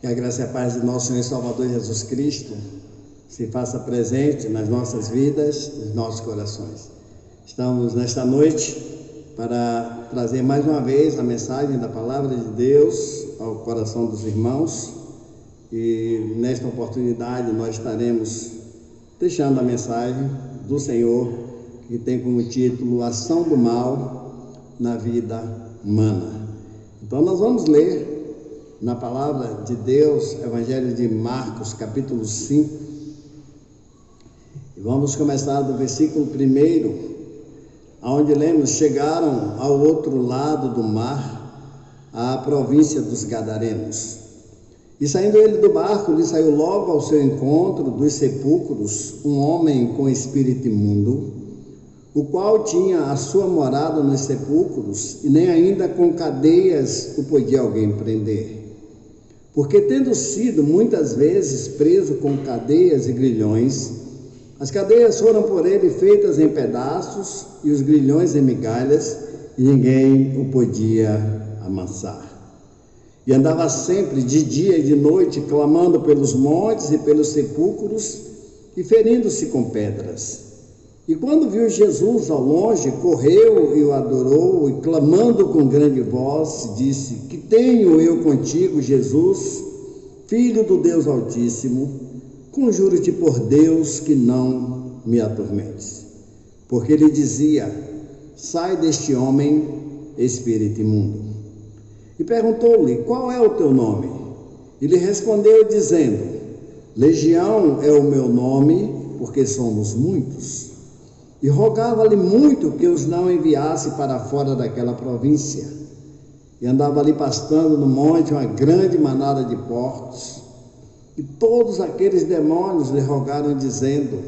Que a graça e a paz de nosso Senhor e Salvador Jesus Cristo se faça presente nas nossas vidas, nos nossos corações. Estamos nesta noite para trazer mais uma vez a mensagem da Palavra de Deus ao coração dos irmãos. E nesta oportunidade nós estaremos deixando a mensagem do Senhor, que tem como título Ação do Mal na Vida Humana. Então nós vamos ler na Palavra de Deus, Evangelho de Marcos, capítulo 5, e vamos começar do versículo 1, onde lemos: chegaram ao outro lado do mar, à província dos Gadarenos. E saindo ele do barco, lhe saiu logo ao seu encontro dos sepulcros um homem com espírito imundo, o qual tinha a sua morada nos sepulcros, e nem ainda com cadeias o podia alguém prender. Porque, tendo sido muitas vezes preso com cadeias e grilhões, as cadeias foram por ele feitas em pedaços e os grilhões em migalhas, e ninguém o podia amansar. E andava sempre, de dia e de noite, clamando pelos montes e pelos sepulcros, e ferindo-se com pedras. E quando viu Jesus ao longe, correu e o adorou, e clamando com grande voz, disse: Que tenho eu contigo, Jesus, Filho do Deus Altíssimo? Conjuro-te por Deus que não me atormentes. Porque ele dizia: Sai deste homem, espírito imundo. E perguntou-lhe: Qual é o teu nome? E lhe respondeu dizendo: Legião é o meu nome, porque somos muitos. E rogava-lhe muito que os não enviasse para fora daquela província. E andava ali pastando no monte uma grande manada de porcos. E todos aqueles demônios lhe rogaram, dizendo: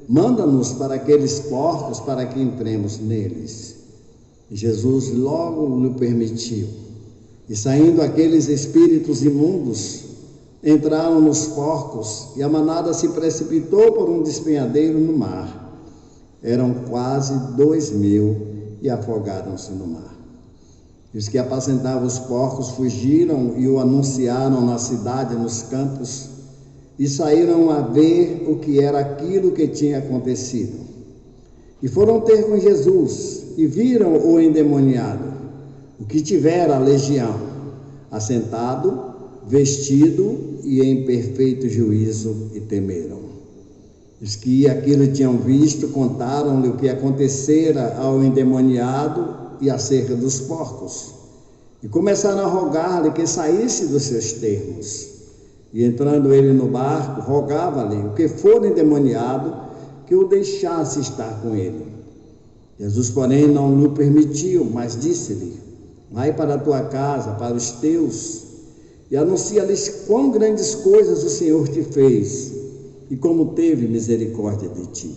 Manda-nos para aqueles porcos, para que entremos neles. E Jesus logo lhe permitiu. E saindo aqueles espíritos imundos, entraram nos porcos, e a manada se precipitou por um despenhadeiro no mar. Eram quase 2.000 e afogaram-se no mar. E os que apacentavam os porcos fugiram e o anunciaram na cidade, nos campos, e saíram a ver o que era aquilo que tinha acontecido. E foram ter com Jesus, e viram o endemoniado, o que tivera a legião, assentado, vestido e em perfeito juízo, e temeram. Os que aquilo tinham visto contaram-lhe o que acontecera ao endemoniado e acerca dos porcos, e começaram a rogar-lhe que saísse dos seus termos. E entrando ele no barco, rogava-lhe o que for endemoniado que o deixasse estar com ele. Jesus, porém, não lhe permitiu, mas disse-lhe: Vai para a tua casa, para os teus, e anuncia-lhes quão grandes coisas o Senhor te fez, e como teve misericórdia de ti.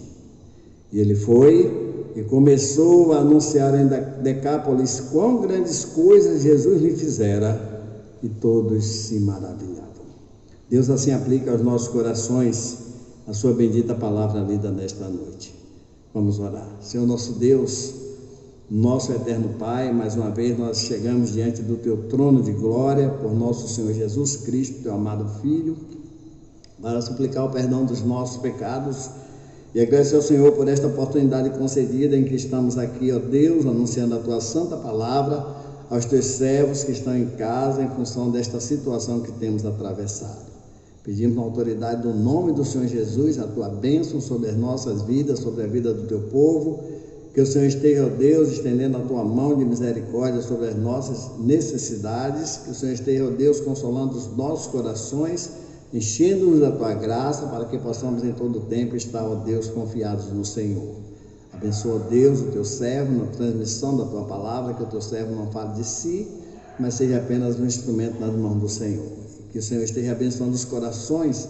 E ele foi e começou a anunciar em Decápolis quão grandes coisas Jesus lhe fizera, e todos se maravilhavam. Deus assim aplica aos nossos corações a sua bendita palavra lida nesta noite. Vamos orar. Senhor nosso Deus, nosso eterno Pai, mais uma vez nós chegamos diante do teu trono de glória, por nosso Senhor Jesus Cristo, teu amado Filho, para suplicar o perdão dos nossos pecados e agradecer ao Senhor por esta oportunidade concedida em que estamos aqui, ó Deus, anunciando a tua santa palavra aos teus servos que estão em casa em função desta situação que temos atravessado. Pedimos na autoridade do nome do Senhor Jesus a tua bênção sobre as nossas vidas, sobre a vida do teu povo, que o Senhor esteja, ó Deus, estendendo a tua mão de misericórdia sobre as nossas necessidades, que o Senhor esteja, ó Deus, consolando os nossos corações, enchendo-nos da tua graça, para que possamos em todo o tempo estar, ó Deus, confiados no Senhor. Abençoa, Deus, o teu servo na transmissão da tua palavra, que o teu servo não fale de si, mas seja apenas um instrumento nas mãos do Senhor. Que o Senhor esteja abençoando os corações,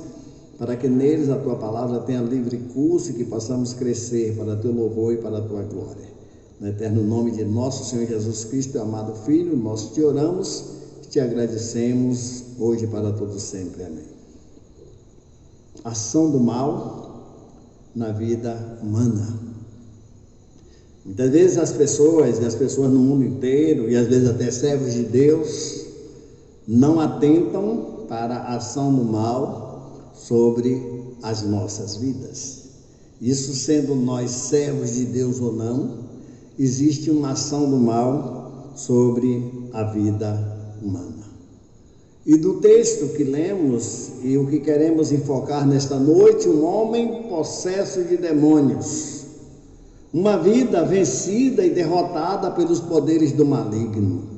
para que neles a tua palavra tenha livre curso e que possamos crescer para teu louvor e para a tua glória. No eterno nome de nosso Senhor Jesus Cristo, teu amado Filho, nós te oramos e te agradecemos hoje e para todo sempre. Amém. Ação do mal na vida humana. Muitas vezes as pessoas no mundo inteiro, e às vezes até servos de Deus, não atentam para a ação do mal sobre as nossas vidas. Isso sendo nós servos de Deus ou não, existe uma ação do mal sobre a vida humana. E do texto que lemos, e o que queremos enfocar nesta noite, um homem possesso de demônios, uma vida vencida e derrotada pelos poderes do maligno.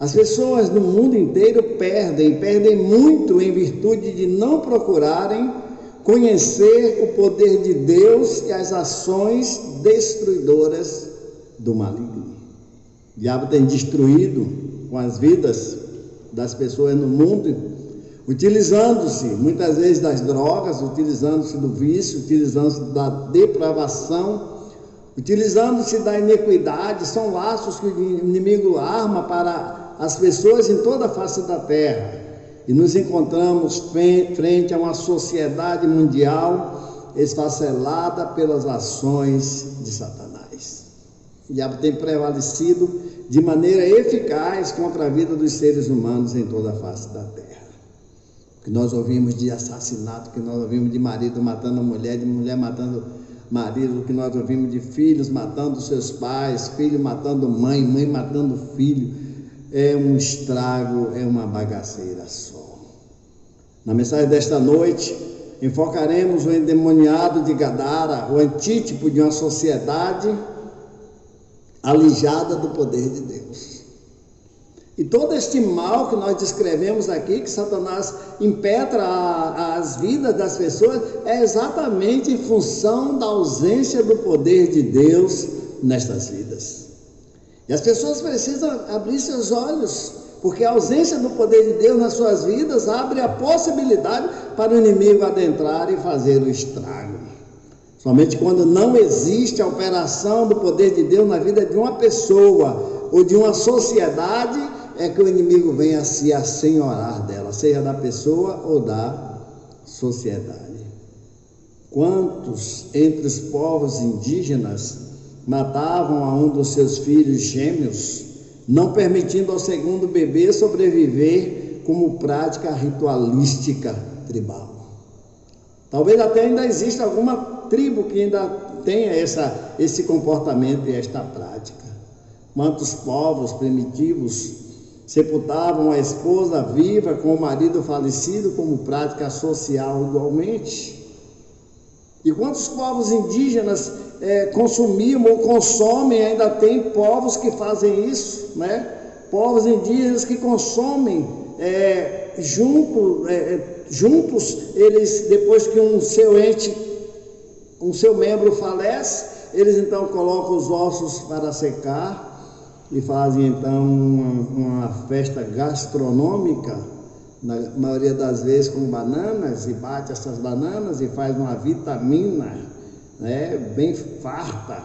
As pessoas no mundo inteiro perdem muito em virtude de não procurarem conhecer o poder de Deus e as ações destruidoras do maligno. O diabo tem destruído com as vidas das pessoas no mundo, utilizando-se muitas vezes das drogas, utilizando-se do vício, utilizando-se da depravação, utilizando-se da iniquidade. São laços que o inimigo arma para as pessoas em toda a face da terra. E nos encontramos frente a uma sociedade mundial esfacelada pelas ações de Satanás. O diabo tem prevalecido de maneira eficaz contra a vida dos seres humanos em toda a face da terra. O que nós ouvimos de assassinato, o que nós ouvimos de marido matando a mulher, de mulher matando marido, o que nós ouvimos de filhos matando seus pais, filho matando mãe, mãe matando filho, é um estrago, é uma bagaceira só. Na mensagem desta noite, enfocaremos o endemoniado de Gadara, o antítipo de uma sociedade alijada do poder de Deus. E todo este mal que nós descrevemos aqui, que Satanás impetra as vidas das pessoas, é exatamente em função da ausência do poder de Deus nestas vidas. E as pessoas precisam abrir seus olhos, porque a ausência do poder de Deus nas suas vidas abre a possibilidade para o inimigo adentrar e fazer o estrago. Somente quando não existe a operação do poder de Deus na vida de uma pessoa ou de uma sociedade, é que o inimigo vem a se assenhorar dela, seja da pessoa ou da sociedade. Quantos entre os povos indígenas matavam a um dos seus filhos gêmeos, não permitindo ao segundo bebê sobreviver como prática ritualística tribal? Talvez até ainda exista alguma tribo que ainda tenha esse comportamento e esta prática. Quantos povos primitivos sepultavam a esposa viva com o marido falecido como prática social igualmente? E quantos povos indígenas consumiam ou consomem, ainda tem povos que fazem isso, né? Povos indígenas que consomem juntos, eles, depois que um seu membro falece, eles então colocam os ossos para secar e fazem então uma festa gastronômica, na maioria das vezes com bananas, e bate essas bananas e faz uma vitamina, né, bem farta,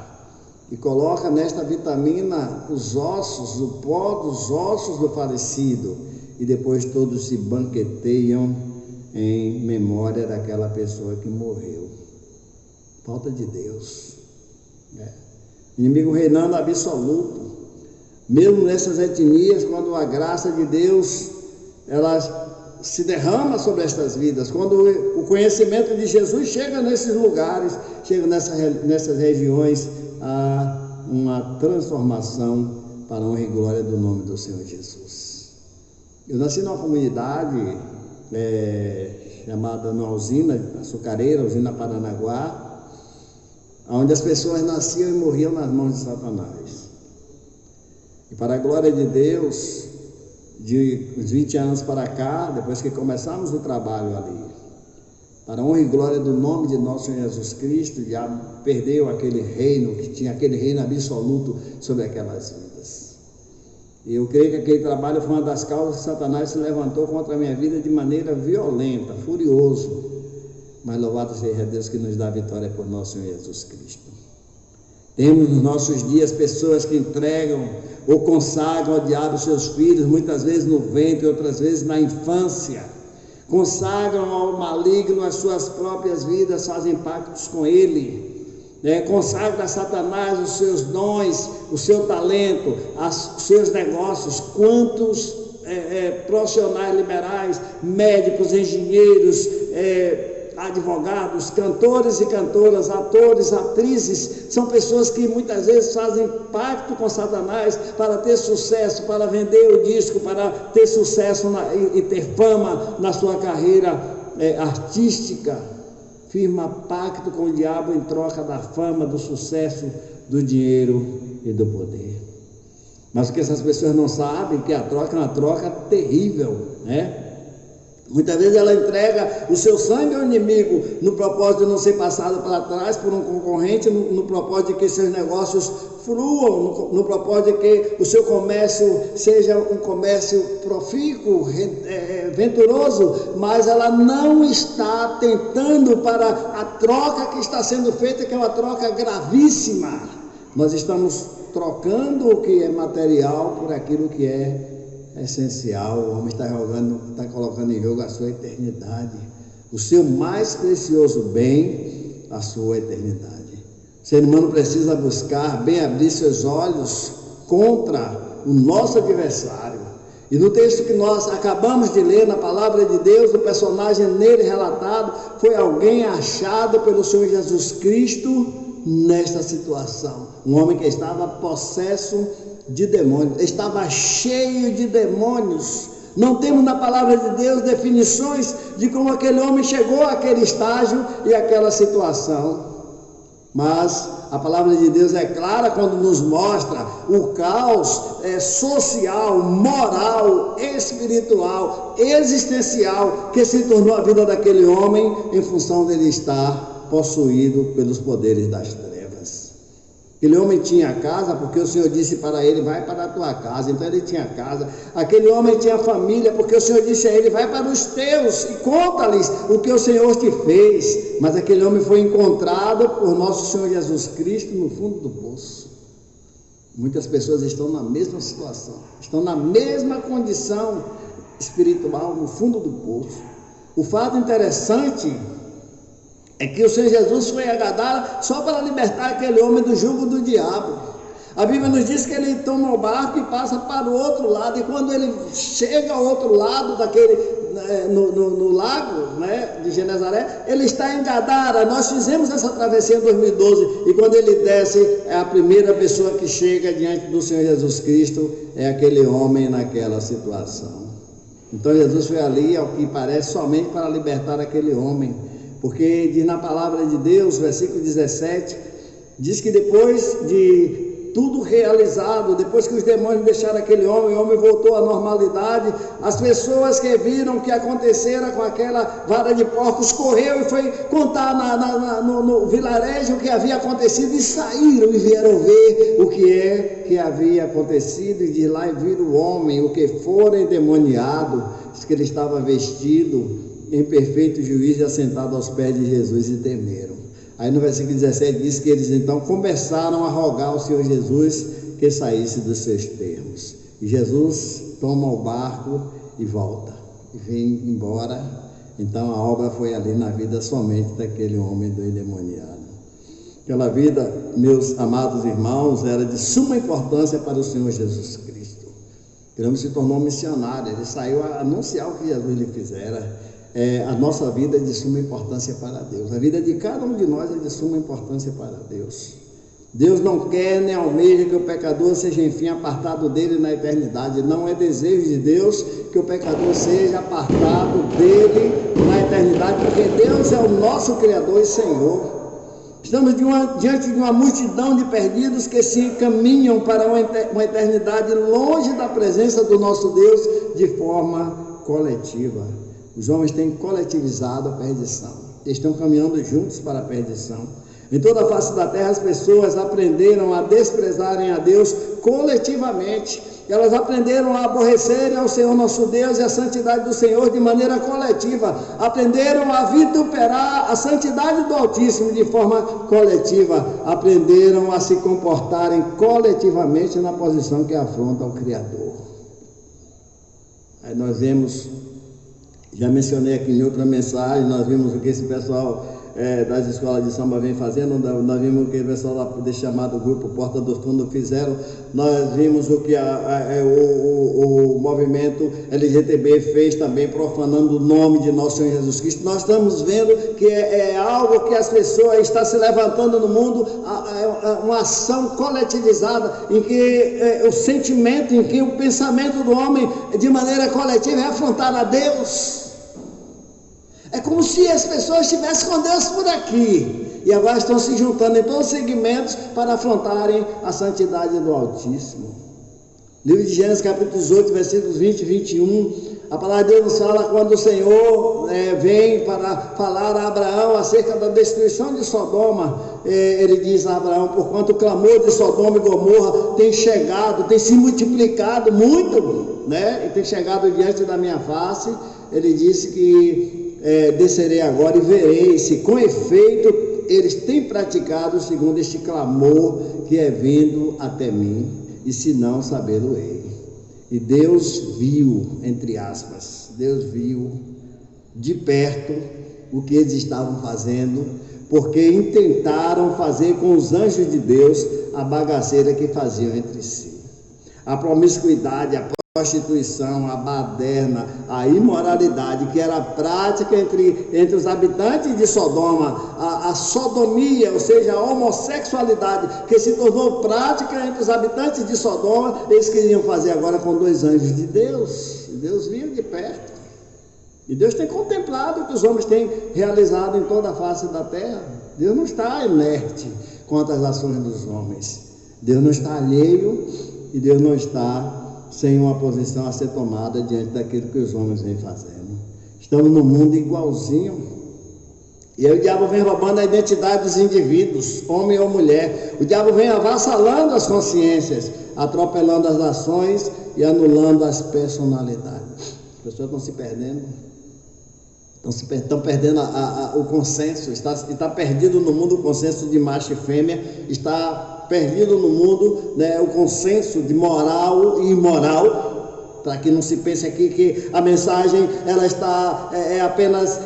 e coloca nesta vitamina os ossos, o pó dos ossos do falecido, e depois todos se banqueteiam em memória daquela pessoa que morreu. Falta de Deus, né? Inimigo reinando absoluto, mesmo nessas etnias, quando a graça de Deus ela se derrama sobre estas vidas, quando o conhecimento de Jesus chega nesses lugares, chega nessas regiões, há uma transformação para a honra e glória do nome do Senhor Jesus. Eu nasci numa comunidade chamada numa usina açucareira, usina Paranaguá, onde as pessoas nasciam e morriam nas mãos de Satanás. E para a glória de Deus, de uns 20 anos para cá, depois que começamos o trabalho ali, para a honra e glória do nome de nosso Senhor Jesus Cristo, o diabo perdeu aquele reino, que tinha aquele reino absoluto sobre aquelas vidas. E eu creio que aquele trabalho foi uma das causas que Satanás se levantou contra a minha vida de maneira violenta, furioso. Mas louvado seja Deus que nos dá a vitória por nosso Senhor Jesus Cristo. Temos nos nossos dias pessoas que entregam ou consagram ao diabo seus filhos, muitas vezes no ventre, outras vezes na infância. Consagram ao maligno as suas próprias vidas, fazem pactos com ele. Consagram a Satanás os seus dons, o seu talento, os seus negócios. Quantos profissionais liberais, médicos, engenheiros, advogados, cantores e cantoras, atores, atrizes, são pessoas que muitas vezes fazem pacto com Satanás para ter sucesso, para vender o disco, para ter sucesso e ter fama na sua carreira artística. Firma pacto com o diabo em troca da fama, do sucesso, do dinheiro e do poder. Mas o que essas pessoas não sabem, que a troca é uma troca terrível, né? Muitas vezes ela entrega o seu sangue ao inimigo no propósito de não ser passado para trás por um concorrente, no propósito de que seus negócios fluam, no propósito de que o seu comércio seja um comércio profícuo, venturoso, mas ela não está atentando para a troca que está sendo feita, que é uma troca gravíssima. Nós estamos trocando o que é material por aquilo que é essencial. O homem está colocando em jogo a sua eternidade, o seu mais precioso bem, a sua eternidade. O ser humano precisa buscar bem abrir seus olhos contra o nosso adversário. E no texto que nós acabamos de ler, na palavra de Deus, o personagem nele relatado foi alguém achado pelo Senhor Jesus Cristo nesta situação. Um homem que estava possesso de demônios, estava cheio de demônios. Não temos na palavra de Deus definições de como aquele homem chegou àquele estágio e àquela situação, mas a palavra de Deus é clara quando nos mostra o caos social, moral, espiritual, existencial que se tornou a vida daquele homem em função dele estar possuído pelos poderes das trevas. Aquele homem tinha casa porque o Senhor disse para ele: vai para a tua casa. Então ele tinha casa. Aquele homem tinha família porque o Senhor disse a ele: vai para os teus e conta-lhes o que o Senhor te fez. Mas aquele homem foi encontrado por nosso Senhor Jesus Cristo no fundo do poço. Muitas pessoas estão na mesma situação, estão na mesma condição espiritual, no fundo do poço. O fato interessante é que o Senhor Jesus foi a Gadara só para libertar aquele homem do jugo do diabo. A Bíblia nos diz que ele toma o barco e passa para o outro lado, e quando ele chega ao outro lado no lago, né, de Genezaré, ele está em Gadara. Nós fizemos essa travessia em 2012, e quando ele desce, a primeira pessoa que chega diante do Senhor Jesus Cristo é aquele homem naquela situação. Então Jesus foi ali, ao que parece, somente para libertar aquele homem, porque diz na palavra de Deus, versículo 17, diz que depois de tudo realizado, depois que os demônios deixaram aquele homem, o homem voltou à normalidade. As pessoas que viram o que acontecera com aquela vara de porcos, correu e foi contar no vilarejo o que havia acontecido, e saíram e vieram ver o que havia acontecido, e de lá viram o homem, o que fora endemoniado, diz que ele estava vestido em perfeito juízo e assentado aos pés de Jesus, e temeram. Aí no versículo 17 diz que eles então começaram a rogar ao Senhor Jesus que saísse dos seus termos. E Jesus toma o barco e volta, e vem embora. Então a obra foi ali na vida somente daquele homem do endemoniado. Aquela vida, meus amados irmãos, era de suma importância para o Senhor Jesus Cristo. Ele se tornou missionário, ele saiu a anunciar o que Jesus lhe fizera. A nossa vida é de suma importância para Deus. A vida de cada um de nós é de suma importância para Deus. Deus não quer nem almeja que o pecador seja enfim apartado dele na eternidade. Não é desejo de Deus que o pecador seja apartado dele na eternidade, porque Deus é o nosso Criador e Senhor. Estamos diante de uma multidão de perdidos que se encaminham para uma eternidade longe da presença do nosso Deus de forma coletiva. Os homens têm coletivizado a perdição, estão caminhando juntos para a perdição. Em toda a face da terra, as pessoas aprenderam a desprezarem a Deus coletivamente. Elas aprenderam a aborrecerem ao Senhor nosso Deus e a santidade do Senhor de maneira coletiva. Aprenderam a vituperar a santidade do Altíssimo de forma coletiva. Aprenderam a se comportarem coletivamente na posição que afronta ao Criador. Aí nós vemos, já mencionei aqui em outra mensagem, nós vimos o que esse pessoal das escolas de samba vem fazendo. Nós vimos o que o pessoal desse chamado grupo Porta dos Fundos fizeram. Nós vimos o que o movimento LGTB fez também, profanando o nome de nosso Senhor Jesus Cristo. Nós estamos vendo que é algo que as pessoas estão se levantando no mundo, uma ação coletivizada, em que o sentimento, em que o pensamento do homem de maneira coletiva é afrontar a Deus. É como se as pessoas estivessem com Deus por aqui e agora estão se juntando em todos os segmentos para afrontarem a santidade do Altíssimo. Livro de Gênesis, capítulo 18, versículos 20 e 21, a palavra de Deus nos fala quando o Senhor vem para falar a Abraão acerca da destruição de Sodoma. Ele diz a Abraão: porquanto o clamor de Sodoma e Gomorra tem chegado, tem se multiplicado muito, e tem chegado diante da minha face. Ele disse que descerei agora e verei se com efeito eles têm praticado segundo este clamor que é vindo até mim, e se não, sabê-lo-ei. E Deus viu, entre aspas, Deus viu de perto o que eles estavam fazendo, porque intentaram fazer com os anjos de Deus a bagaceira que faziam entre si. A promiscuidade, a prostituição, a baderna, a imoralidade que era prática entre os habitantes de Sodoma, a sodomia, ou seja, a homossexualidade que se tornou prática entre os habitantes de Sodoma, eles queriam fazer agora com dois anjos de Deus. E Deus viu de perto. E Deus tem contemplado o que os homens têm realizado em toda a face da terra. Deus não está inerte contra as ações dos homens. Deus não está alheio e Deus não está sem uma posição a ser tomada diante daquilo que os homens vêm fazendo. Estamos num mundo igualzinho. E aí o diabo vem roubando a identidade dos indivíduos, homem ou mulher. O diabo vem avassalando as consciências, atropelando as ações e anulando as personalidades. As pessoas estão se perdendo. Estão perdendo o consenso. Está perdido no mundo o consenso de macho e fêmea. Está perdido no mundo o consenso de moral e imoral, para que não se pense aqui que a mensagem ela está apenas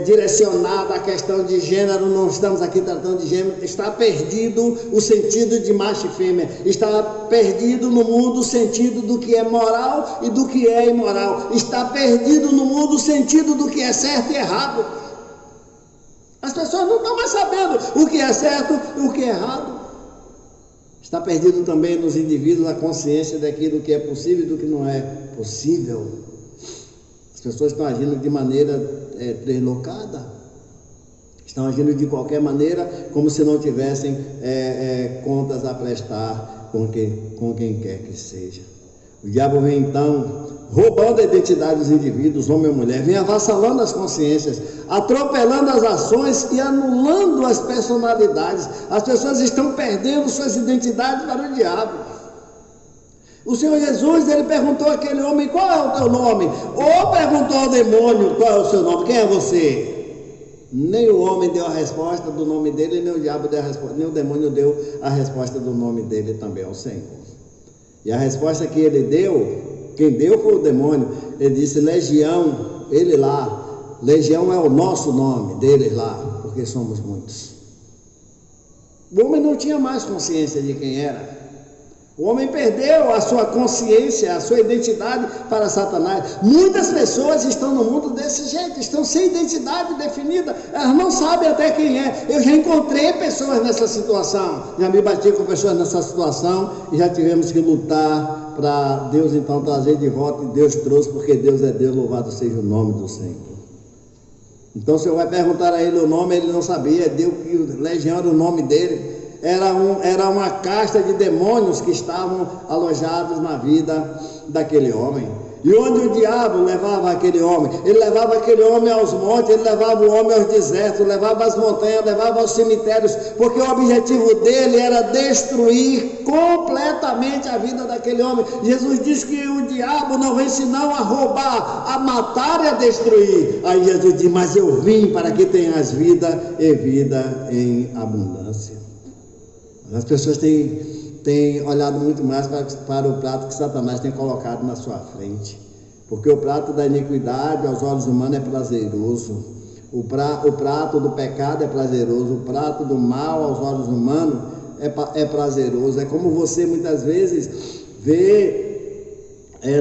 direcionada à questão de gênero. Não estamos aqui tratando de gênero. Está perdido o sentido de macho e fêmea, está perdido no mundo o sentido do que é moral e do que é imoral, está perdido no mundo o sentido do que é certo e errado. As pessoas não estão mais sabendo o que é certo e o que é errado. Está perdido também nos indivíduos a consciência daquilo que é possível e do que não é possível. As pessoas estão agindo de maneira deslocada. Estão agindo de qualquer maneira, como se não tivessem contas a prestar com quem quer que seja. O diabo vem então roubando a identidade dos indivíduos, homem ou mulher, vem avassalando as consciências, atropelando as ações e anulando as personalidades. As pessoas estão perdendo suas identidades para o diabo. O Senhor Jesus, ele perguntou àquele homem: qual é o teu nome? Ou perguntou ao demônio: qual é o seu nome? Quem é você? Nem o homem deu a resposta do nome dele, nem o diabo deu a resposta, nem o demônio deu a resposta do nome dele também ao Senhor. E a resposta que ele deu, quem deu foi o demônio. Ele disse: legião, ele lá. Legião é o nosso nome, deles lá, porque somos muitos. O homem não tinha mais consciência de quem era. O homem perdeu a sua consciência, a sua identidade para Satanás. Muitas pessoas estão no mundo desse jeito, estão sem identidade definida, elas não sabem até quem é. Eu já encontrei pessoas nessa situação, já me bati com pessoas nessa situação e já tivemos que lutar para Deus então trazer de volta, e Deus trouxe, porque Deus é Deus, louvado seja o nome do Senhor. Então o Senhor vai perguntar a ele o nome, ele não sabia, deu que legião era o nome dele. Era uma casta de demônios que estavam alojados na vida daquele homem. E onde o diabo levava aquele homem? Ele levava aquele homem aos montes, ele levava o homem aos desertos, levava às montanhas, levava aos cemitérios, porque o objetivo dele era destruir completamente a vida daquele homem. Jesus disse que o diabo não vem senão a roubar, a matar e a destruir. Aí Jesus diz: mas eu vim para que tenhas vida e vida em abundância. As pessoas têm olhado muito mais para o prato que Satanás tem colocado na sua frente, porque o prato da iniquidade aos olhos humanos é prazeroso, O prato do pecado é prazeroso, o prato do mal aos olhos humanos é prazeroso. É como você muitas vezes vê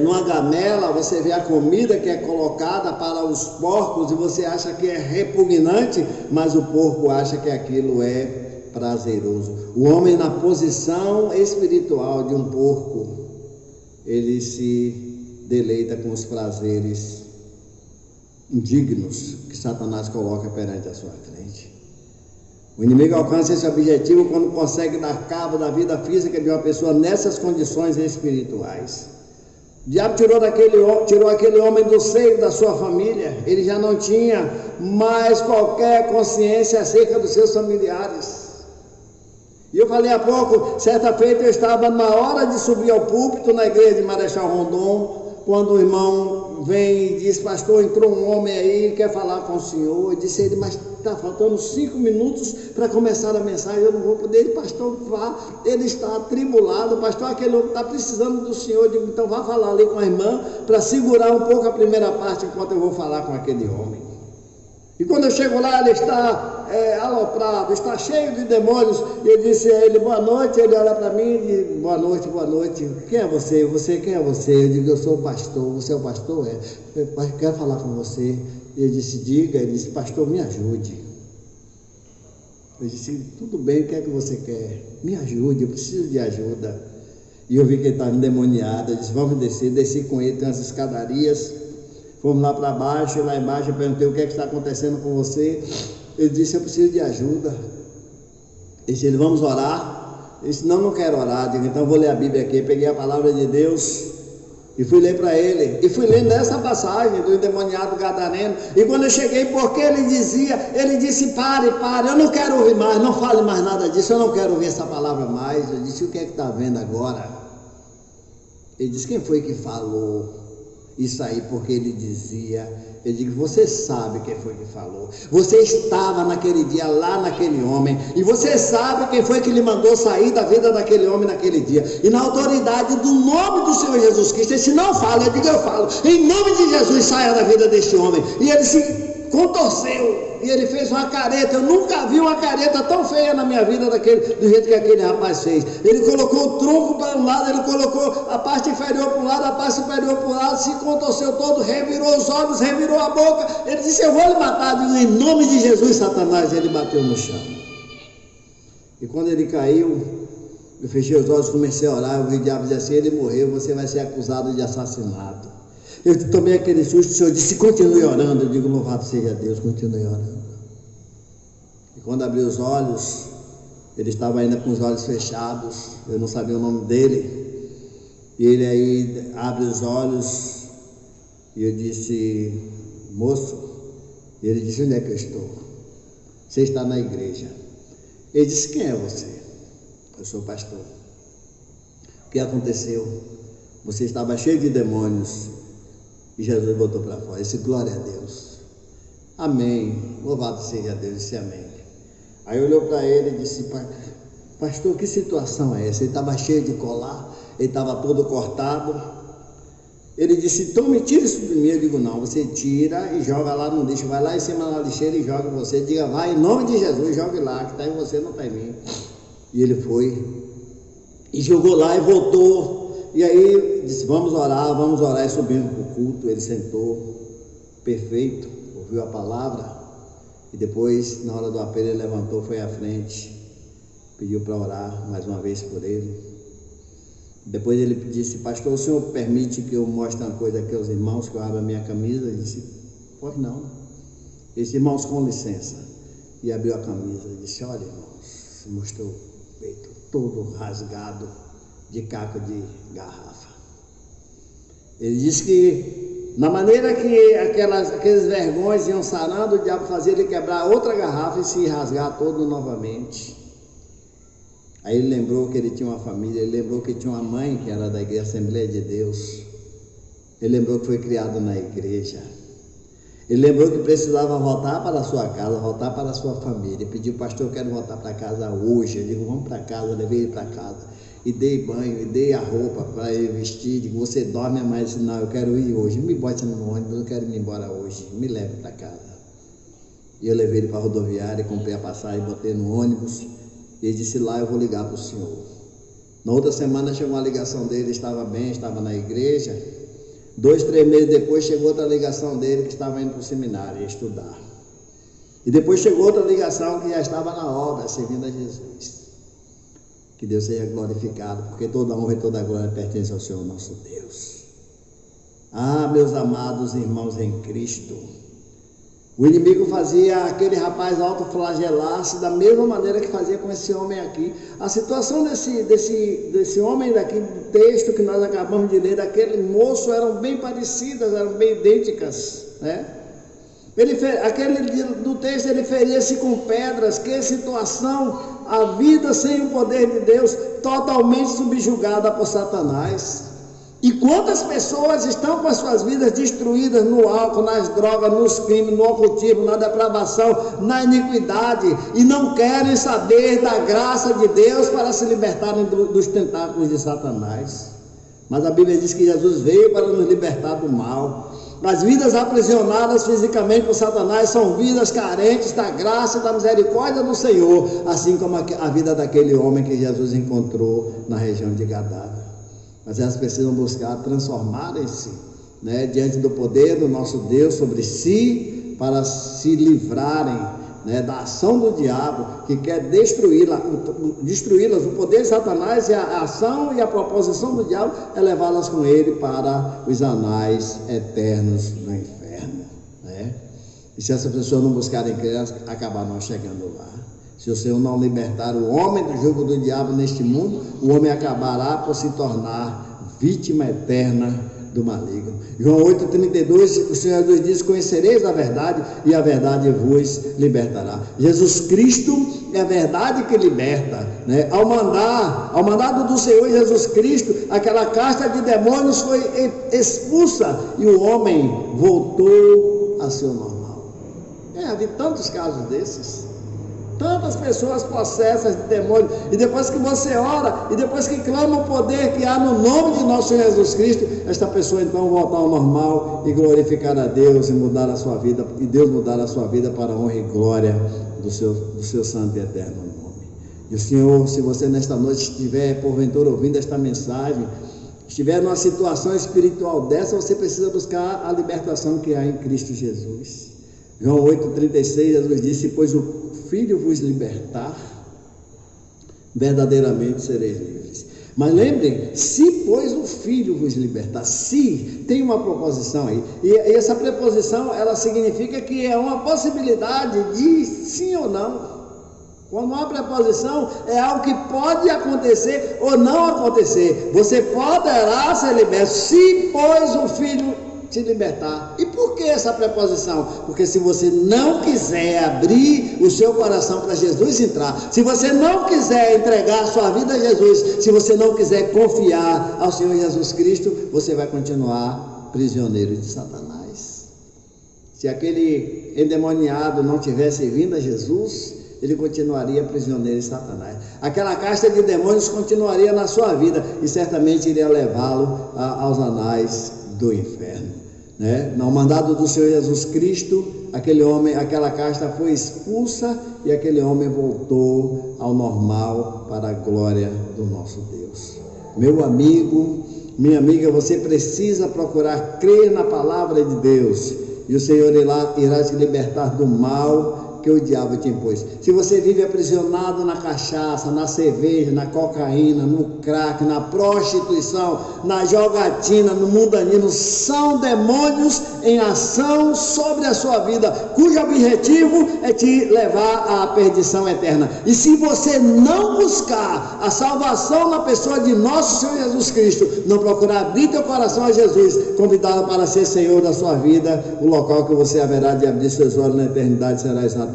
numa gamela, você vê a comida que é colocada para os porcos e você acha que é repugnante, mas o porco acha que aquilo é prazeroso. O homem, na posição espiritual de um porco, ele se deleita com os prazeres indignos que Satanás coloca perante a sua frente. O inimigo alcança esse objetivo quando consegue dar cabo da vida física de uma pessoa nessas condições espirituais. O diabo tirou aquele homem do seio da sua família. Ele já não tinha mais qualquer consciência acerca dos seus familiares. E eu falei há pouco, certa feita eu estava na hora de subir ao púlpito na igreja de Marechal Rondon, quando o irmão vem e diz: pastor, entrou um homem aí, quer falar com o senhor. Eu disse a ele: mas está faltando 5 minutos para começar a mensagem, eu não vou poder. Ele: pastor, vá, ele está atribulado, pastor, aquele homem está precisando do senhor. Eu digo: então vá falar ali com a irmã, para segurar um pouco a primeira parte, enquanto eu vou falar com aquele homem. E quando eu chego lá, ele está aloprado, está cheio de demônios. E eu disse a ele: boa noite. Ele olha para mim e diz: boa noite, boa noite. Quem é você? Quem é você? Eu digo: eu sou o pastor. Você é o pastor? Eu quero falar com você. E ele disse: diga. Ele disse: pastor, me ajude. Eu disse: tudo bem, o que é que você quer? Me ajude, eu preciso de ajuda. E eu vi que ele estava endemoniado. Eu disse: vamos descer. Desci com ele, tem umas escadarias. Fomos lá para baixo, e lá embaixo eu perguntei: o que é que está acontecendo com você? Ele disse: eu preciso de ajuda. Eu disse: vamos orar? Ele disse: não quero orar. Eu digo: então vou ler a Bíblia aqui. Peguei a palavra de Deus e fui ler para ele. E fui lendo essa passagem do endemoniado gadareno. E quando eu cheguei, porque ele disse: pare, eu não quero ouvir mais, não fale mais nada disso, eu não quero ouvir essa palavra mais. Eu disse: o que é que está vendo agora? Ele disse: quem foi que falou isso aí? Porque ele dizia. Eu digo: você sabe quem foi que falou, você estava naquele dia lá naquele homem, e você sabe quem foi que lhe mandou sair da vida daquele homem naquele dia, e na autoridade do nome do Senhor Jesus Cristo. Ele disse: não fala. Eu digo: eu falo, em nome de Jesus, saia da vida deste homem. E ele se contorceu, e ele fez uma careta. Eu nunca vi uma careta tão feia na minha vida do jeito que aquele rapaz fez. Ele colocou o tronco para um lado, ele colocou a parte inferior para um lado, a parte superior para um lado, se contorceu todo, revirou os olhos, revirou a boca. Ele disse: eu vou lhe matar. Eu digo: em nome de Jesus, Satanás. Ele bateu no chão. E quando ele caiu, eu fechei os olhos, comecei a orar. Eu vi o diabo dizer assim: ele morreu, você vai ser acusado de assassinato. Eu tomei aquele susto. O Senhor disse: continue orando. Eu digo: louvado seja Deus, continue orando. E quando abri os olhos, ele estava ainda com os olhos fechados, eu não sabia o nome dele. E ele aí abre os olhos, e eu disse: moço. E ele disse: onde é que eu estou? Você está na igreja. Ele disse: quem é você? Eu sou pastor. O que aconteceu? Você estava cheio de demônios e Jesus botou para fora. Eu disse: glória a Deus. Amém. Louvado seja Deus. Eu disse: amém. Aí olhou para ele e disse: pastor, que situação é essa? Ele estava cheio de colar, ele estava todo cortado. Ele disse: então me tira isso de mim. Eu digo: não, você tira e joga lá no lixo. Vai lá em cima da lixeira e joga em você. Diga: vai, em nome de Jesus, jogue lá, que está em você, não está em mim. E ele foi e jogou lá e voltou. E aí disse: vamos orar. E subimos para o culto. Ele sentou, perfeito, ouviu a palavra. E depois, na hora do apelo, ele levantou, foi à frente, pediu para orar mais uma vez por ele. Depois ele disse: pastor, o senhor permite que eu mostre uma coisa aqui aos irmãos, que eu abra a minha camisa? Ele disse: pode não. Ele disse: irmãos, com licença. E abriu a camisa. Ele disse: olha, irmãos, mostrou o peito todo rasgado de caco de garrafa. Ele disse que na maneira que aqueles vergões iam sarando, o diabo fazia ele quebrar outra garrafa e se rasgar todo novamente. Aí ele lembrou que ele tinha uma família, ele lembrou que tinha uma mãe que era da igreja Assembleia de Deus. Ele lembrou que foi criado na igreja. Ele lembrou que precisava voltar para a sua casa, voltar para a sua família. Ele pediu: pastor, eu quero voltar para casa hoje. Eu digo: vamos para casa. Eu levei ele para casa e dei banho, e dei a roupa para ele vestir. Digo: você dorme mais? Disse: não, eu quero ir hoje. Me bote no ônibus, eu quero ir embora hoje, me leve para casa. E eu levei ele para a rodoviária, comprei a passagem, botei no ônibus. E ele disse: lá eu vou ligar para o senhor. Na outra semana chegou uma ligação dele, estava bem, estava na igreja. 2, 3 meses depois chegou outra ligação dele, que estava indo para o seminário, ia estudar. E depois chegou outra ligação que já estava na obra, servindo a Jesus. Que Deus seja glorificado, porque toda honra e toda glória pertence ao Senhor nosso Deus. Ah, meus amados irmãos em Cristo, o inimigo fazia aquele rapaz autoflagelar-se da mesma maneira que fazia com esse homem aqui. A situação desse homem daqui, do texto que nós acabamos de ler, daquele moço, eram bem parecidas, eram bem idênticas, né? Aquele do texto, ele feria-se com pedras. Que situação! A vida sem o poder de Deus, totalmente subjugada por Satanás. E quantas pessoas estão com as suas vidas destruídas no álcool, nas drogas, nos crimes, no ocultismo, na depravação, na iniquidade, e não querem saber da graça de Deus para se libertarem dos tentáculos de Satanás. Mas a Bíblia diz que Jesus veio para nos libertar do mal. As vidas aprisionadas fisicamente por Satanás são vidas carentes da graça e da misericórdia do Senhor, assim como a vida daquele homem que Jesus encontrou na região de Gadara. Mas elas precisam buscar transformarem-se, né, diante do poder do nosso Deus sobre si, para se livrarem, né, da ação do diabo, que quer destruí-las. O poder de Satanás, e a ação e a proposição do diabo é levá-las com ele para os anais eternos do inferno, né? E se essas pessoas não buscarem Cristo, acabarão chegando lá. Se o Senhor não libertar o homem do jugo do diabo neste mundo, o homem acabará por se tornar vítima eterna do maligno. João 8,32, o Senhor Jesus diz: conhecereis a verdade, e a verdade vos libertará. Jesus Cristo é a verdade que liberta, né? Ao mandado do Senhor Jesus Cristo, aquela casta de demônios foi expulsa, e o homem voltou a seu normal. Havia tantos casos desses. Tantas pessoas possessas de demônios, e depois que você ora, e depois que clama o poder que há no nome de nosso Senhor Jesus Cristo, esta pessoa então voltar ao normal e glorificar a Deus e mudar a sua vida, e Deus mudar a sua vida para a honra e glória do seu santo e eterno nome. E o Senhor, se você nesta noite estiver porventura ouvindo esta mensagem, estiver numa situação espiritual dessa, você precisa buscar a libertação que há em Cristo Jesus. João 8,36, Jesus disse: pois o Filho vos libertar, verdadeiramente sereis livres. Mas lembrem, se pois o Filho vos libertar, se tem uma proposição aí, e essa preposição, ela significa que é uma possibilidade de sim ou não. Quando uma preposição é algo que pode acontecer ou não acontecer. Você poderá ser liberto, se pois o Filho te libertar. E por que essa preposição? Porque se você não quiser abrir o seu coração para Jesus entrar, se você não quiser entregar a sua vida a Jesus, se você não quiser confiar ao Senhor Jesus Cristo, você vai continuar prisioneiro de Satanás. Se aquele endemoniado não tivesse vindo a Jesus, ele continuaria prisioneiro de Satanás. Aquela casta de demônios continuaria na sua vida e certamente iria levá-lo aos anais do inferno, né? No mandado do Senhor Jesus Cristo, aquela casta foi expulsa e aquele homem voltou ao normal para a glória do nosso Deus. Meu amigo, minha amiga, você precisa procurar crer na palavra de Deus, e o Senhor irá te libertar do mal que o diabo te impôs. Se você vive aprisionado na cachaça, na cerveja, na cocaína, no crack, na prostituição, na jogatina, no mundanismo, são demônios em ação sobre a sua vida, cujo objetivo é te levar à perdição eterna. E se você não buscar a salvação na pessoa de nosso Senhor Jesus Cristo, não procurar abrir teu coração a Jesus, convidá-lo para ser Senhor da sua vida, o local que você haverá de abrir seus olhos na eternidade será exatamente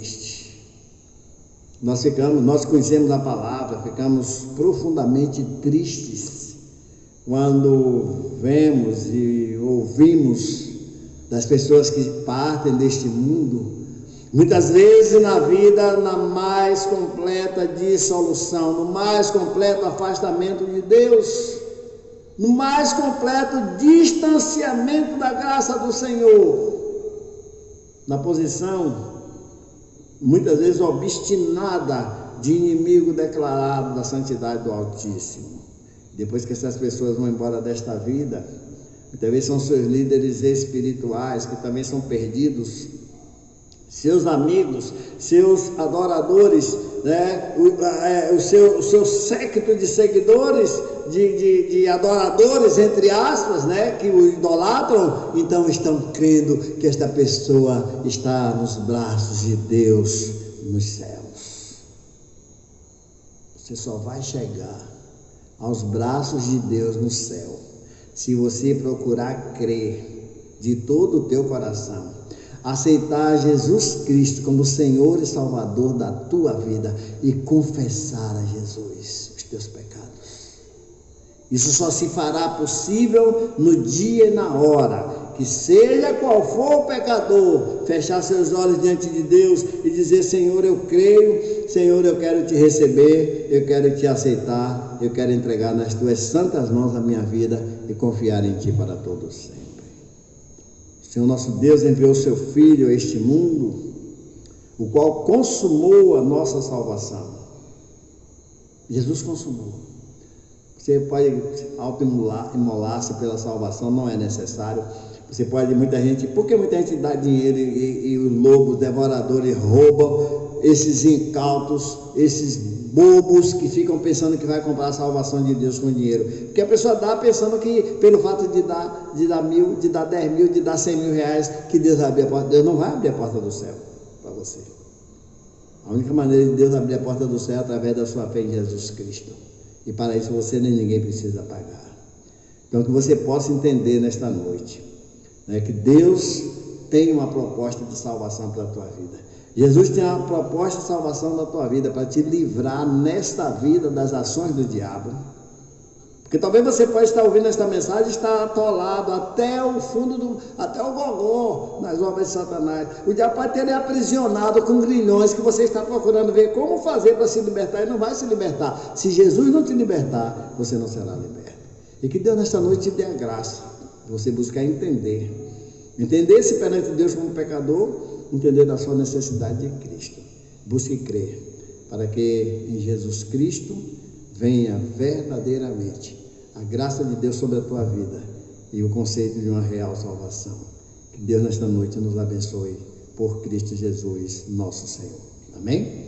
este. Nós conhecemos a palavra, ficamos profundamente tristes quando vemos e ouvimos das pessoas que partem deste mundo, muitas vezes na vida, na mais completa dissolução, no mais completo afastamento de Deus, no mais completo distanciamento da graça do Senhor. na posição, muitas vezes obstinada, de inimigo declarado da santidade do Altíssimo. Depois que essas pessoas vão embora desta vida, muitas vezes são seus líderes espirituais, que também são perdidos, seus amigos, seus adoradores, né? o seu séquito de seguidores, de adoradores, entre aspas, né? Que o idolatram, então estão crendo que esta pessoa está nos braços de Deus nos céus. Você só vai chegar aos braços de Deus no céu se você procurar crer de todo o teu coração, aceitar Jesus Cristo como Senhor e Salvador da tua vida e confessar a Jesus os teus pecados. Isso só se fará possível no dia e na hora que, seja qual for o pecador, fechar seus olhos diante de Deus e dizer: Senhor, eu creio, Senhor, eu quero te receber, eu quero te aceitar, eu quero entregar nas tuas santas mãos a minha vida e confiar em ti para todos sempre. O Senhor nosso Deus enviou o seu Filho a este mundo, o qual consumou a nossa salvação. Jesus consumou. Você pode auto-imolar-se pela salvação, não é necessário. Você pode, porque muita gente dá dinheiro e os lobos devoradores roubam esses incautos, esses bobos que ficam pensando que vai comprar a salvação de Deus com dinheiro. Porque a pessoa dá pensando que, pelo fato de dar 1.000, de dar 10 mil, de dar 100 mil reais, que Deus vai abrir a porta. Deus não vai abrir a porta do céu para você. A única maneira de Deus abrir a porta do céu é através da sua fé em Jesus Cristo. E para isso você nem ninguém precisa pagar. Então, que você possa entender nesta noite, né, que Deus tem uma proposta de salvação para a tua vida. Jesus tem uma proposta de salvação da tua vida para te livrar nesta vida das ações do diabo. Porque talvez você pode estar ouvindo esta mensagem e estar atolado até o fundo, até o gogó nas obras de Satanás. O diabo pode ter lhe aprisionado com grilhões que você está procurando ver como fazer para se libertar, e não vai se libertar. Se Jesus não te libertar, você não será liberto. E que Deus nesta noite te dê a graça de você buscar entender-se perante Deus como pecador, entender da sua necessidade de Cristo. Busque crer para que em Jesus Cristo venha verdadeiramente a graça de Deus sobre a tua vida e o conceito de uma real salvação. Que Deus nesta noite nos abençoe por Cristo Jesus, nosso Senhor. Amém?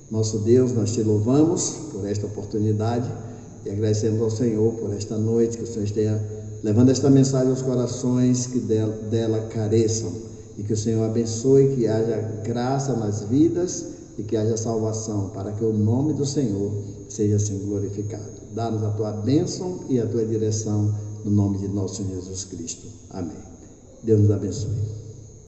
Nosso Deus, nós te louvamos por esta oportunidade e agradecemos ao Senhor por esta noite, que o Senhor esteja levando esta mensagem aos corações que dela careçam, e que o Senhor abençoe, que haja graça nas vidas e que haja salvação, para que o nome do Senhor seja assim glorificado. Dá-nos a tua bênção e a tua direção, no nome de nosso Jesus Cristo. Amém. Deus nos abençoe.